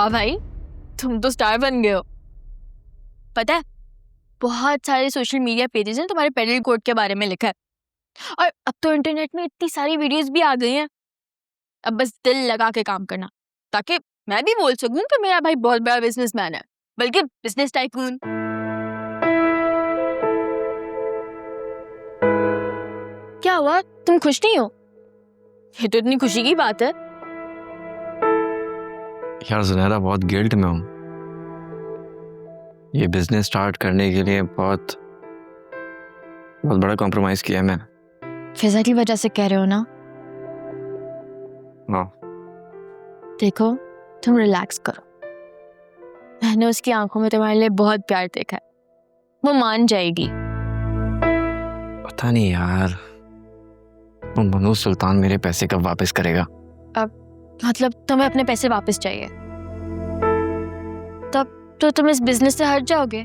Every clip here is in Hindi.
वाह भाई, तुम तो स्टार बन गए हो। पता है, बहुत सारे सोशल मीडिया पेजेस हैं तुम्हारे पेडल कोड के बारे में लिखा है, और अब तो इंटरनेट में इतनी सारी वीडियोस भी आ गई हैं। अब बस दिल लगा के काम करना, ताकि मैं भी बोल सकूं कि मेरा भाई बहुत बड़ा बिजनेसमैन है, बल्कि बिजनेस टाइकून। क्या हुआ, तुम खुश नहीं हो? ये तो इतनी खुशी की बात है। यार ज़ुनैरा, बहुत गिल्ट में हूँ। ये बिजनेस स्टार्ट करने के लिए बहुत बड़ा कॉम्प्रोमाइज किया है मैंने। फिजा की वजह से कह रहे हो ना? हाँ। देखो, तुम रिलैक्स करो। मैंने उसकी आंखों में तुम्हारे लिए बहुत प्यार देखा है, वो मान जाएगी। पता नहीं यार, वो मनोज सुल्तान मेरे पैसे कब वापस करेगा? मतलब तुम्हें अपने पैसे वापस चाहिए? तब तो तुम इस बिजनेस से हट जाओगे,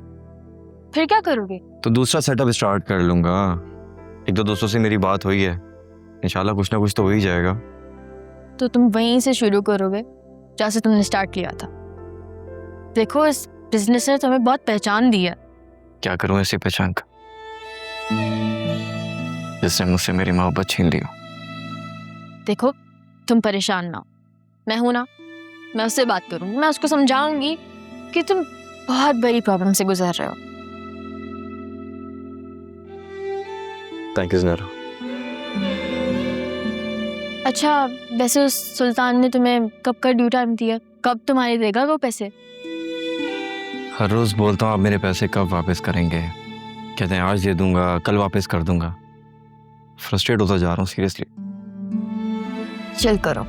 फिर क्या करोगे? तो दूसरा सेटअप स्टार्ट कर लूंगा। एक दो दोस्तों से मेरी बात हुई है, इंशाल्लाह कुछ ना कुछ तो हो ही जाएगा। तो तुम वहीं से शुरू करोगे जहाँ से तुमने स्टार्ट किया था। देखो, इस बिजनेस ने तुम्हें बहुत पहचान दी है। क्या करूं ऐसी पहचान का जिसने मुझसे मेरी मोहब्बत छीन ली हो? देखो, तुम परेशान ना हो, मैं हूं ना, मैं उससे बात करूंगी, मैं उसको समझाऊंगी कि तुम बहुत बड़ी प्रॉब्लम से गुजर रहे हो। Thank you Zunaira. अच्छा, वैसे उस सुल्तान ने तुम्हें कब का ड्यू टाइम दिया? कब तुम्हारे देगा वो पैसे? हर रोज बोलता हूँ आप मेरे पैसे कब वापस करेंगे, कहते हैं आज दे दूंगा, कल वापस कर दूंगा। फ्रस्ट्रेट होता जा रहा हूँ सीरियसली। चल करो।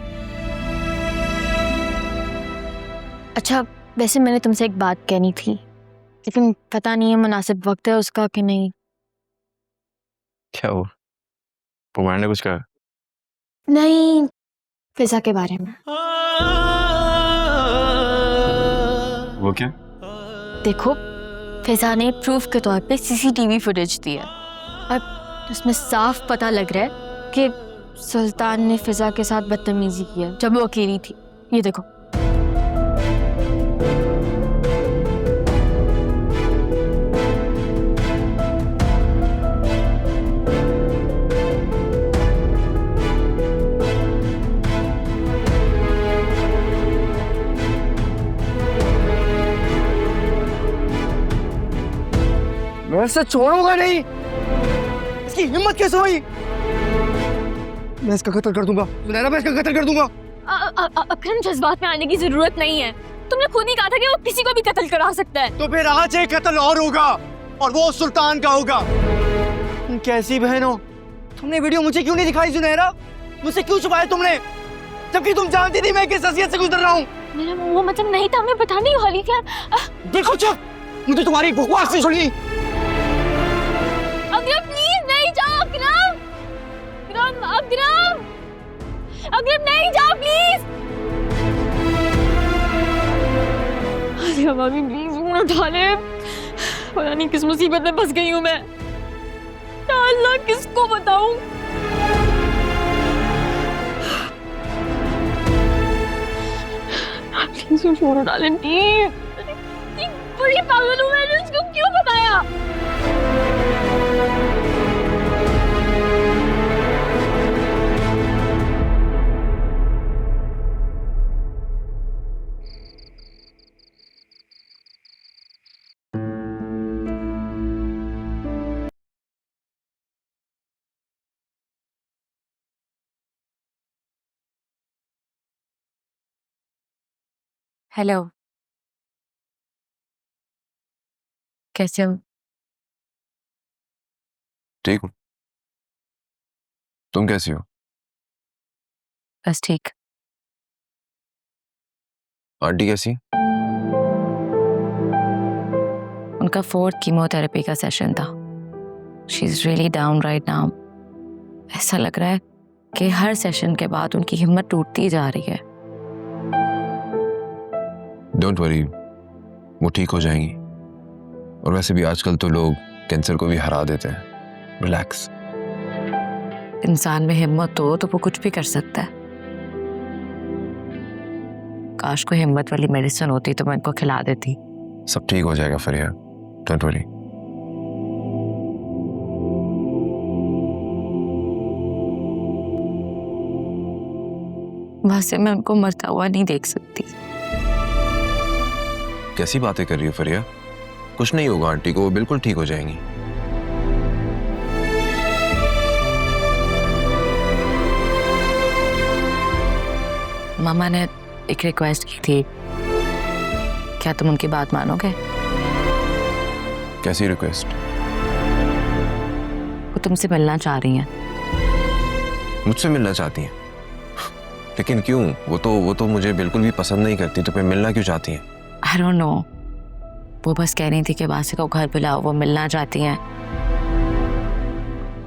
अच्छा, वैसे मैंने तुमसे एक बात कहनी थी, लेकिन पता नहीं है मुनासिब वक्त है उसका कि नहीं। क्या हो, पुकार ने कुछ कहा? नहीं, फिजा के बारे में। वो क्या? देखो, फिजा ने प्रूफ के तौर पे सीसीटीवी फुटेज दी है, और उसमें साफ पता लग रहा है कि सुल्तान ने फिजा के साथ बदतमीजी की है जब वो अकेली थी। ये देखो। मैं इसे छोड़ूंगा नहीं। इसकी हिम्मत कैसे हुई? मैं इसका कत्ल कर दूंगा ज़ुनैरा, मैं इसका कत्ल कर दूंगा। अकरम, जज्बात में आने की जरूरत नहीं है। तुमने खुद ही कहा था कि वो किसी को भी कत्ल करा सकता है। तो फिर आज एक कत्ल और होगा, और वो सुल्तान का होगा। तुम कैसी बहन हो? तुमने वीडियो मुझे क्यों नहीं दिखाई ज़ुनैरा? मुझसे क्यों छुपाया तुमने, जबकि तुम जानती थी मैं किस हसीयत से गुजर रहा हूँ? मेरा वो मतलब नहीं था, मैं बताने वाली थी। देखो चुप, मुझे तुम्हारी बकवास नहीं सुनी। अकरम प्लीज नहीं जाओ। अकरम, अकरम, अकरम, अकरम नहीं जाओ प्लीज। अरे भाभी प्लीज फोन उठा ले, पता नहीं किस मुसीबत में फंस गई हूँ मैं। या अल्लाह, किसको बताऊं? प्लीज फोन उठा ले प्लीज। बड़ी पागल हूँ, मैंने उसको क्यों बताया? हेलो, कैसे हो? ठीक हूँ, तुम कैसी हो? बस ठीक। आंटी कैसी? उनका 4th कीमोथेरेपी का सेशन था। She is really down right now. ऐसा लग रहा है कि हर सेशन के बाद उनकी हिम्मत टूटती जा रही है। डोंट वरी, वो ठीक हो जाएंगी। और वैसे भी आजकल तो लोग कैंसर को भी हरा देते हैं। रिलैक्स। इंसान में हिम्मत हो तो वो कुछ भी कर सकता है। काश कोई हिम्मत वाली मेडिसिन होती तो मैं इनको खिला देती। सब ठीक हो जाएगा फरिया, डोंट वरी। वहां से मैं उनको मरता हुआ नहीं देख सकती। कैसी बातें कर रही हो फरिया? कुछ नहीं होगा आंटी को, वो बिल्कुल ठीक हो जाएंगी। मामा ने एक रिक्वेस्ट की थी, क्या तुम उनकी बात मानोगे? कैसी रिक्वेस्ट? वो तुमसे मिलना चाह रही हैं। मुझसे मिलना चाहती हैं? लेकिन क्यों? वो तो मुझे बिल्कुल भी पसंद नहीं करती, तो फिर मिलना क्यों चाहती हैं? I don't know। वो बस कह रही थी कि वासी को घर पे लाओ, वो मिलना चाहती हैं।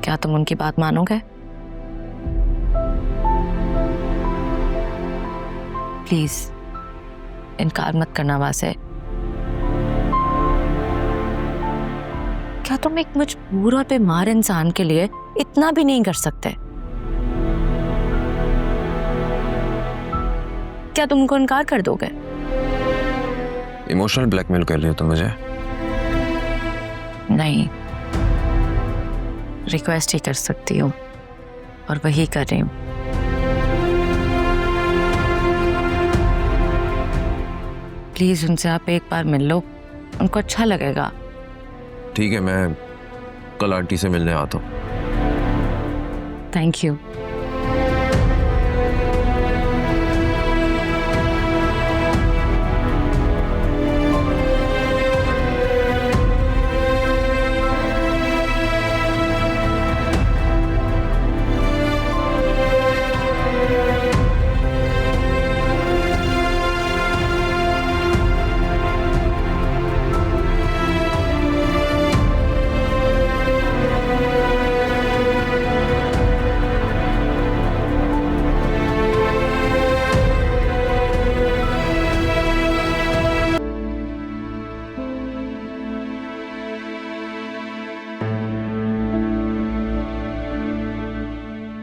क्या तुम उनकी बात मानोगे? प्लीज इनकार मत करना वासे। क्या तुम एक मजबूर और बीमार इंसान के लिए इतना भी नहीं कर सकते? क्या तुम उनको इनकार कर दोगे? इमोशनल ब्लैकमेल कर रही हो तुम मुझे? नहीं, रिक्वेस्ट ही कर सकती हूँ और वही कर रही हूँ। प्लीज उनसे आप एक बार मिल लो, उनको अच्छा लगेगा। ठीक है, मैं कल आंटी से मिलने आता हूँ। Thank you.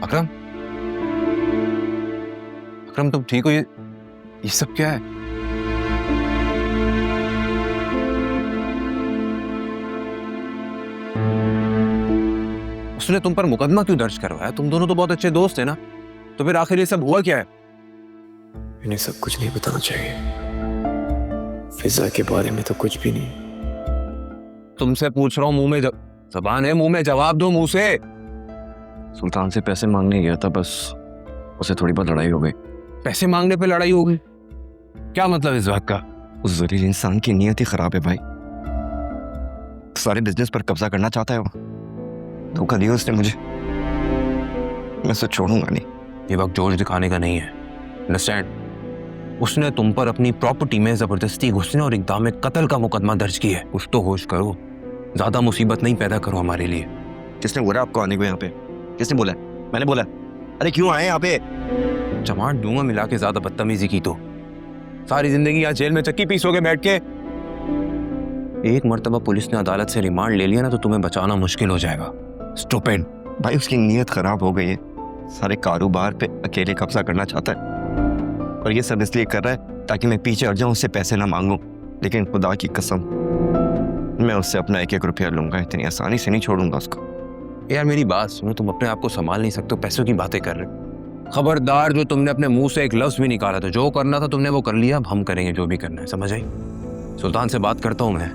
अकरम, अकरम तुम ठीक हो? ये सब क्या है? उसने तुम पर मुकदमा क्यों दर्ज करवाया? तुम दोनों तो बहुत अच्छे दोस्त हैं ना, तो फिर आखिर ये सब हुआ क्या है? इन्हें सब कुछ नहीं बताना चाहिए। फिजा के बारे में तो कुछ भी नहीं। तुमसे पूछ रहा हूँ, मुंह में जबान है, मुंह में जवाब दो, मुंह से। सुल्तान से पैसे मांगने गया था, बस उसे थोड़ी बहुत लड़ाई हो गई। पैसे मांगने पे लड़ाई हो गई? क्या मतलब इस बात का? उस जलील इंसान की नीयत ही खराब है भाई। सारे बिजनेस पर कब्जा करना चाहता है वो। धोखा दिया उसने मुझे, मैं उसे छोड़ूंगा नहीं। ये वक्त जोश दिखाने का नहीं है, अंडरस्टैंड? उसने तुम पर अपनी प्रॉपर्टी में जबरदस्ती घुसने और इक़दाम कत्ल का मुकदमा दर्ज किया है। कुछ तो होश करो, ज्यादा मुसीबत नहीं पैदा करो हमारे लिए। किसने बोला आपको आने को यहाँ पे? किसने बोला? मैंने बोला? अरे क्यों आए यहाँ पे? चमाट दूंगा मिला के, ज्यादा बदतमीजी की तो सारी जिंदगी यहाँ जेल में चक्की पीसोगे बैठ के। एक मर्तबा पुलिस ने अदालत से रिमांड ले लिया ना, तो तुम्हें बचाना मुश्किल हो जाएगा। स्टूपिड। भाई उसकी नीयत खराब हो गई है, सारे कारोबार पे अकेले कब्जा करना चाहता है, और ये सब इसलिए कर रहा है ताकि मैं पीछे हट जाऊं, उससे पैसे ना मांगूं। लेकिन खुदा की कसम, मैं उससे अपना एक एक रुपया लूंगा, इतनी आसानी से नहीं छोड़ूंगा उसको। यार मेरी बात सुनो, तुम अपने आप को संभाल नहीं सकते, पैसों की बातें कर रहे हो। खबरदार, जो तुमने अपने मुंह से एक लफ्ज भी निकाला था, जो करना था तुमने वो कर लिया, अब हम करेंगे जो भी करना है, समझ आई? सुल्तान से बात करता हूँ मैं,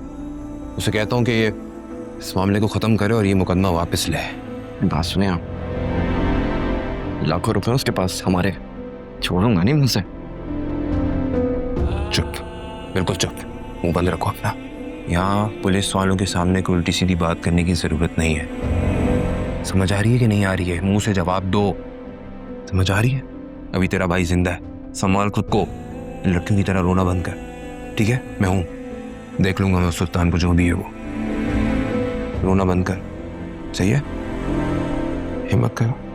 उसे कहता हूँ कि ये इस मामले को खत्म करे और ये मुकदमा वापस ले। बात सुने आप, लाखों रुपए उसके पास हमारे, छोड़ूंगा नहीं मुझसे। चुप, बिल्कुल चुप, मुंह बंद रखो अपना। यहाँ पुलिस वालों के सामने कोई उल्टी सीधी बात करने की जरूरत नहीं है। समझ आ रही है कि नहीं आ रही है? मुंह से जवाब दो। समझ आ रही है? अभी तेरा भाई जिंदा है, संभाल खुद को, लड़कियों की तरह रोना बंद कर, ठीक है? मैं हूं, देख लूंगा मैं उस सुल्तान को, जो भी है वो। रोना बंद कर, सही है? हिम्मत करो।